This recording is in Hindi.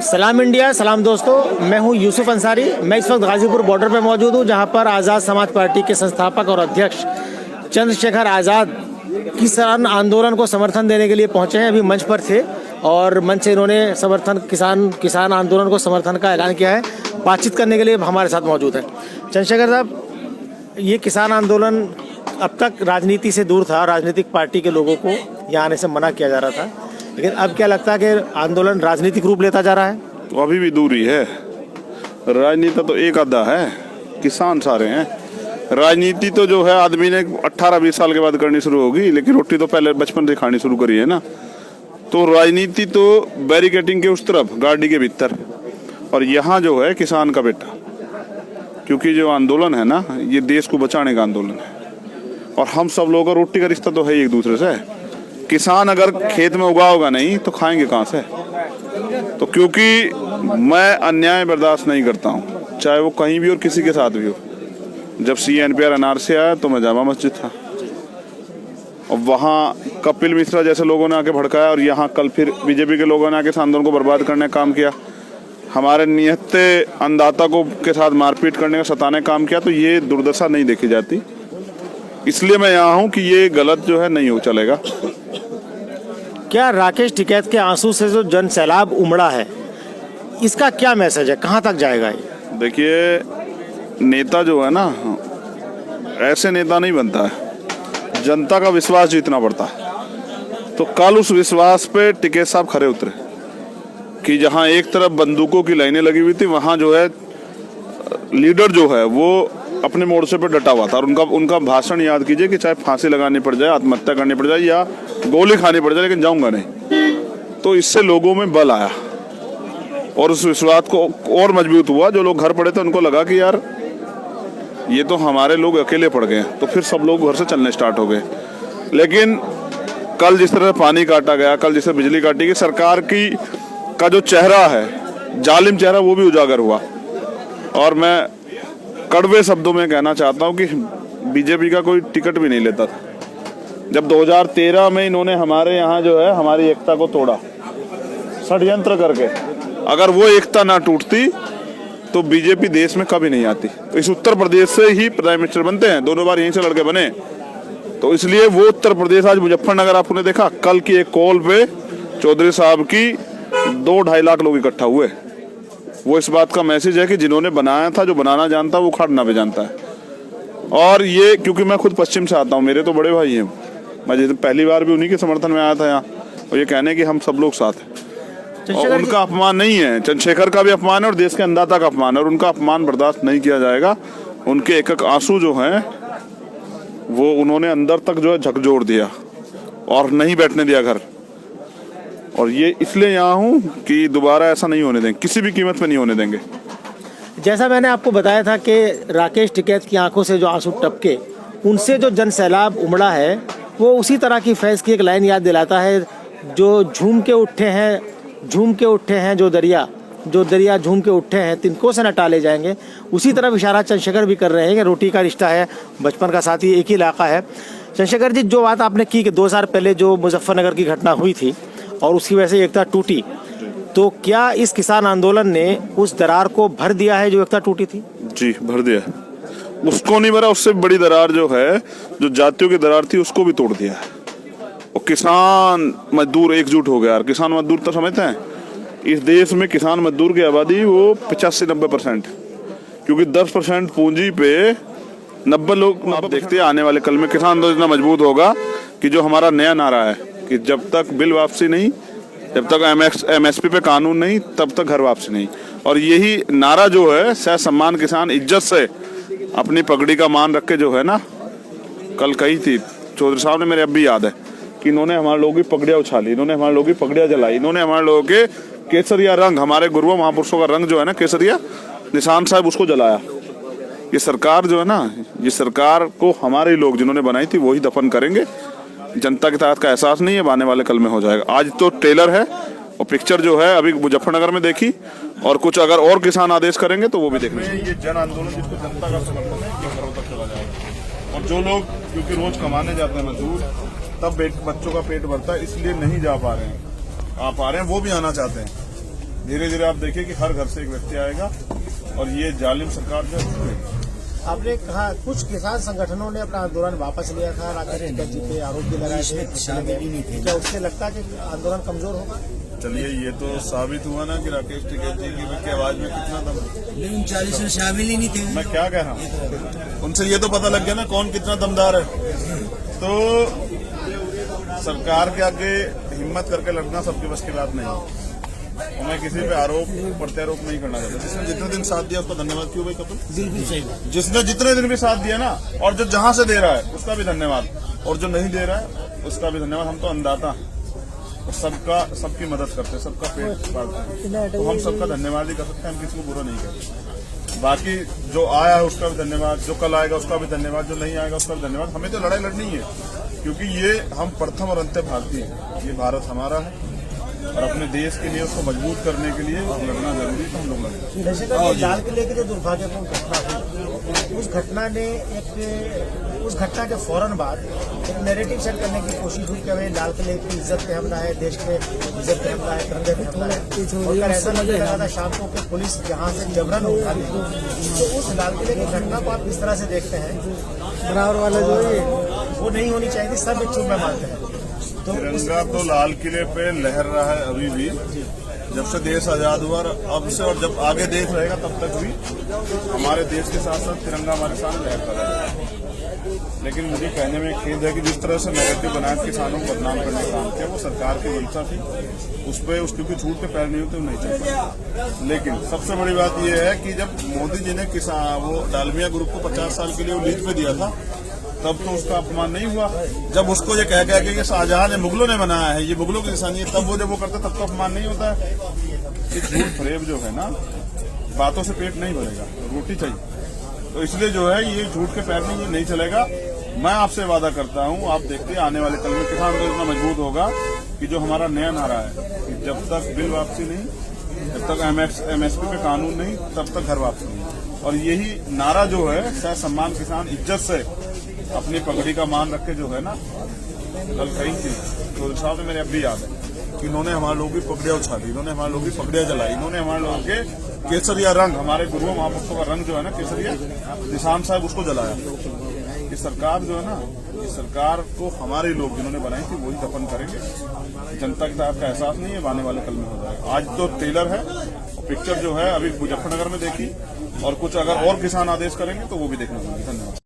सलाम इंडिया, सलाम दोस्तों। मैं हूं यूसुफ अंसारी। मैं इस वक्त गाजीपुर बॉर्डर पे मौजूद हूं, जहां पर आज़ाद समाज पार्टी के संस्थापक और अध्यक्ष चंद्रशेखर आज़ाद किसान आंदोलन को समर्थन देने के लिए पहुंचे हैं। अभी मंच पर थे और मंच से इन्होंने किसान आंदोलन को समर्थन का ऐलान किया है। बातचीत करने के लिए हमारे साथ मौजूद है चंद्रशेखर साहब। ये किसान आंदोलन अब तक राजनीति से दूर था, राजनीतिक पार्टी के लोगों को यहाँ आने से मना किया जा रहा था, लेकिन अब क्या लगता है कि आंदोलन राजनीतिक रूप लेता जा रहा है? तो अभी भी दूरी है। राजनीति तो एक आधा है, किसान सारे हैं। राजनीति तो जो है आदमी ने 18-20 साल के बाद करनी शुरू होगी, लेकिन रोटी तो पहले बचपन से खानी शुरू करी है ना। तो राजनीति तो बैरिकेटिंग के उस तरफ, गाड़ी के भीतर, और यहाँ जो है किसान का बेटा। क्योंकि जो आंदोलन है ना, ये देश को बचाने का आंदोलन है, और हम सब लोगों का रोटी का रिश्ता तो है एक दूसरे से। किसान अगर खेत में उगाओगा नहीं तो खाएंगे कहाँ से? तो क्योंकि मैं अन्याय बर्दाश्त नहीं करता हूँ, चाहे वो कहीं भी और किसी के साथ भी हो। जब CNPR NRC आया तो मैं जामा मस्जिद था, और वहाँ कपिल मिश्रा जैसे लोगों ने आके भड़काया, और यहाँ कल फिर बीजेपी के लोगों ने आके आंदोलन को बर्बाद करने का काम किया। हमारे निहत्ते अन्नदाता को के साथ मारपीट करने का, सताने का काम किया। तो ये दुर्दशा नहीं देखी जाती, इसलिए मैं यहाँ हूँ कि ये गलत जो है नहीं हो चलेगा। क्या राकेश टिकैत के आंसू से जो जन सैलाब उमड़ा है, इसका क्या मैसेज है, कहाँ तक जाएगा ये? देखिए, नेता जो है ना, ऐसे नेता नहीं बनता है, जनता का विश्वास जीतना पड़ता है। तो कल उस विश्वास पे टिकैत साहब खरे उतरे कि जहाँ एक तरफ बंदूकों की लाइनें लगी हुई थी, वहाँ जो है लीडर जो है वो अपने मोर्चे पर डटा हुआ था। और उनका भाषण याद कीजिए कि चाहे फांसी लगानी पड़ जाए, आत्महत्या करनी पड़ जाए या गोली खानी पड़ जाए, लेकिन जाऊंगा नहीं। तो इससे लोगों में बल आया और उस विश्वास को और मजबूत हुआ। जो लोग घर पड़े थे उनको लगा कि यार ये तो हमारे लोग अकेले पड़ गए, तो फिर सब लोग घर से चलने स्टार्ट हो गए। लेकिन कल जिस तरह पानी काटा गया, कल जिस तरह बिजली काटी गई, सरकार की का जो चेहरा है, जालिम चेहरा, वो भी उजागर हुआ। और मैं कड़वे शब्दों में कहना चाहता हूँ कि बीजेपी का कोई टिकट भी नहीं लेता था। जब 2013 में इन्होंने हमारे यहाँ जो है हमारी एकता को तोड़ा षड्यंत्र करके, अगर वो एकता ना टूटती तो बीजेपी देश में कभी नहीं आती। तो इस उत्तर प्रदेश से ही प्राइम मिनिस्टर बनते हैं, दोनों बार यहीं से लड़के बने। तो इसलिए वो उत्तर प्रदेश, आज मुजफ्फरनगर आपने देखा, कल की एक कॉल पे चौधरी साहब की 2-2.5 लाख लोग इकट्ठा हुए। वो इस बात का मैसेज है कि जिन्होंने बनाया था, जो बनाना जानता है वो उखाड़ना भी जानता है। और ये क्योंकि मैं खुद पश्चिम से आता हूँ, मेरे तो बड़े भाई हैं, मैं जैसे पहली बार भी उन्हीं के समर्थन में आया था यहाँ, और ये कहने कि हम सब लोग साथ हैं। और उनका अपमान नहीं है, चंद्रशेखर का भी अपमान है और देश के अन्नदाता का अपमान है, और उनका अपमान बर्दाश्त नहीं किया जाएगा। उनके एक एक आंसू जो हैं वो उन्होंने अंदर तक जो है झकझोर दिया और नहीं बैठने दिया घर। और ये इसलिए यहाँ हूँ कि दोबारा ऐसा नहीं होने देंगे, किसी भी कीमत पे नहीं होने देंगे। जैसा मैंने आपको बताया था कि राकेश टिकैत की आंखों से जो आंसू टपके, उनसे जो जन सैलाब उमड़ा है, वो उसी तरह की फैज़ की एक लाइन याद दिलाता है, जो झूम के उठे हैं जो दरिया झूम के उठे हैं, तिनकों से न टाले जाएंगे। उसी तरफ इशारा चंद्रशेखर भी कर रहे हैं कि रोटी का रिश्ता है, बचपन का साथी, एक ही इलाका है। चंद्रशेखर जी, जो बात आपने की कि 2 साल पहले जो मुजफ्फरनगर की घटना हुई थी और उसकी वजह से एकता टूटी, तो क्या इस किसान आंदोलन ने उस दरार को भर दिया है जो एकता टूटी थी? जी, भर दिया। उसको नहीं भरा, उससे बड़ी दरार जो है, जो जातियों की दरार थी, उसको भी तोड़ दिया है। और किसान मजदूर एकजुट हो गया। किसान मजदूर तो समझते हैं, इस देश में किसान मजदूर की आबादी वो 85-90%, क्योंकि 10% पूंजी पे 90 लोग। आप देखते हैं आने वाले कल में किसान तो इतना मजबूत होगा कि जो हमारा नया नारा है कि जब तक बिल वापसी नहीं, जब तक MSP पे कानून नहीं, तब तक घर वापसी नहीं। और यही नारा जो है, सह सम्मान किसान इज्जत से अपनी पगड़ी का मान रख के जो है ना, कल कही थी चौधरी साहब ने, मेरे अब भी याद है कि इन्होंने हमारे लोगों की पगड़ियाँ उछाली, इन्होंने हमारे लोगों की पगड़ियाँ जलाई, इन्होंने हमारे लोगों के केसरिया रंग, हमारे गुरुओं महापुरुषों का रंग जो है ना, केसरिया निशान साहब, उसको जलाया। ये सरकार जो है ना, ये सरकार को हमारे लोग जिन्होंने बनाई थी वही दफन करेंगे। जनता के तहत का एहसास नहीं है, आने वाले कल में हो जाएगा। आज तो ट्रेलर है और पिक्चर जो है अभी मुजफ्फरनगर में देखी, और कुछ अगर और किसान आदेश करेंगे तो वो भी देखने। ये जन आंदोलन जिसको जनता का समर्थन है, ये घरों तक चला जाएगा। और जो लोग क्योंकि रोज कमाने जाते हैं मजदूर, तब बच्चों का पेट भरता है, इसलिए नहीं जा पा रहे हैं, आ पा रहे हैं, वो भी आना चाहते हैं। धीरे धीरे आप देखिए कि हर घर से एक व्यक्ति आएगा और ये जालिम सरकार जो है। आपने कहा कुछ किसान संगठनों ने अपना आंदोलन वापस लिया था, राकेश टिकैत जी पे आरोप भी लगाए थे, क्या उससे लगता है कि आंदोलन कमजोर होगा? चलिए ये तो साबित हुआ ना कि राकेश टिकैत जी की आवाज में कितना दम है। लेकिन 40 में शामिल ही नहीं थे। मैं क्या कह रहा हूँ, उनसे ये तो पता लग गया ना कौन कितना दमदार है। तो सरकार के आगे हिम्मत करके लड़ना सबके बस की बात नहीं है। और मैं किसी पे आरोप प्रत्यारोप नहीं करना चाहता। जिसने जितने दिन साथ दिया उसका धन्यवाद। क्यों भाई कपिल? बिल्कुल सही। जिसने जितने दिन भी साथ दिया ना, और जो जहां से दे रहा है उसका भी धन्यवाद, और जो नहीं दे रहा है उसका भी धन्यवाद। हम तो अन्नदाता हैं और सबकी मदद करते हैं, सबका पेट पालते हैं, तो हम सबका धन्यवाद ही कर सकते हैं। हम किसी को बुरा नहीं करते। बाकी जो आया है उसका भी धन्यवाद, जो कल आएगा उसका भी धन्यवाद, जो नहीं आएगा उसका भी धन्यवाद। हमें तो लड़ाई लड़नी है, क्योंकि ये हम प्रथम और अंतिम भारतीय हैं। ये भारत हमारा है और अपने देश के लिए उसको मजबूत करने के लिए लड़ना जरूरी है। तो हम लोग लड़ेंगे। जैसे लाल किले की जो दुर्भाग्यपूर्ण घटना हुई, उस घटना के फौरन बाद एक नैरेटिव सेट करने की कोशिश हुई कि भाई लाल किले की इज्जत पे हमला है, देश के इज्जत पे हमला है, तिरंगे पे हमला है। और अगर ऐसा लग रहा था शाम को कि पुलिस जहां से जबरन उठा ली, तो उस लाल किले की घटना को आप किस तरह से देखते हैं? बराबर वाला जो है वो नहीं होनी चाहिए, सब इच्छुक में मानते हैं। तो तिरंगा तो लाल किले पे लहर रहा है अभी भी, जब से देश आजाद हुआ। अब से और जब आगे देश रहेगा तब तक भी हमारे देश के साथ साथ तिरंगा हमारे सामने लहरता रहेगा। लेकिन मुझे कहने में खेद है कि जिस तरह से नैरेटिव बनाया किसानों को बदनाम करने का काम किया, वो सरकार की मंशा थी। उस पर क्योंकि झूठ के पैर नहीं होते वो नहीं चल पाए। लेकिन सबसे बड़ी बात यह है कि जब मोदी जी ने वो डालमिया ग्रुप को 50 साल के लिए वो लीज पे दिया था, तब तो उसका अपमान नहीं हुआ। जब उसको ये कह कि ये शाहजहां ने मुगलों ने बनाया है, ये मुगलों की निशानी है, तब वो जब वो करता तब तो अपमान नहीं होता है। ये झूठ फरेब जो है ना, बातों से पेट नहीं भरेगा, रोटी चाहिए। तो इसलिए जो है ये झूठ के पैर में ये नहीं चलेगा। मैं आपसे वादा करता हूं, आप देखते हैं आने वाले कल में किसान आंदोलन इतना मजबूत होगा कि जो हमारा नया नारा है कि जब तक बिल वापसी नहीं, जब तक MSP पे कानून नहीं, तब तक घर वापसी नहीं। और यही नारा जो है, सह सम्मान किसान इज्जत से अपनी पगड़ी का मान रख के जो है ना, कल कही थी तो साहब ने मेरे अब भी याद है कि इन्होंने हमारे लोगों की पगड़ियां उछाली, इन्होंने हमारे लोगों की पगड़ियां जलाई, इन्होंने हमारे लोगों के केसरिया रंग, हमारे गुरुओं महापुरुषों का रंग जो है ना केसरिया, निशान साहब उसको जलाया। ये सरकार जो है ना, इस सरकार को हमारे लोग जिन्होंने बनाई थी वही दफन करेंगे। जनता के साथ का एहसास नहीं है, आने वाले कल में हो जाएगा। आज तो ट्रेलर है, पिक्चर जो है अभी मुजफ्फरनगर में देखी, और कुछ अगर और किसान आदेश करेंगे तो वो भी देखना चाहिए। धन्यवाद।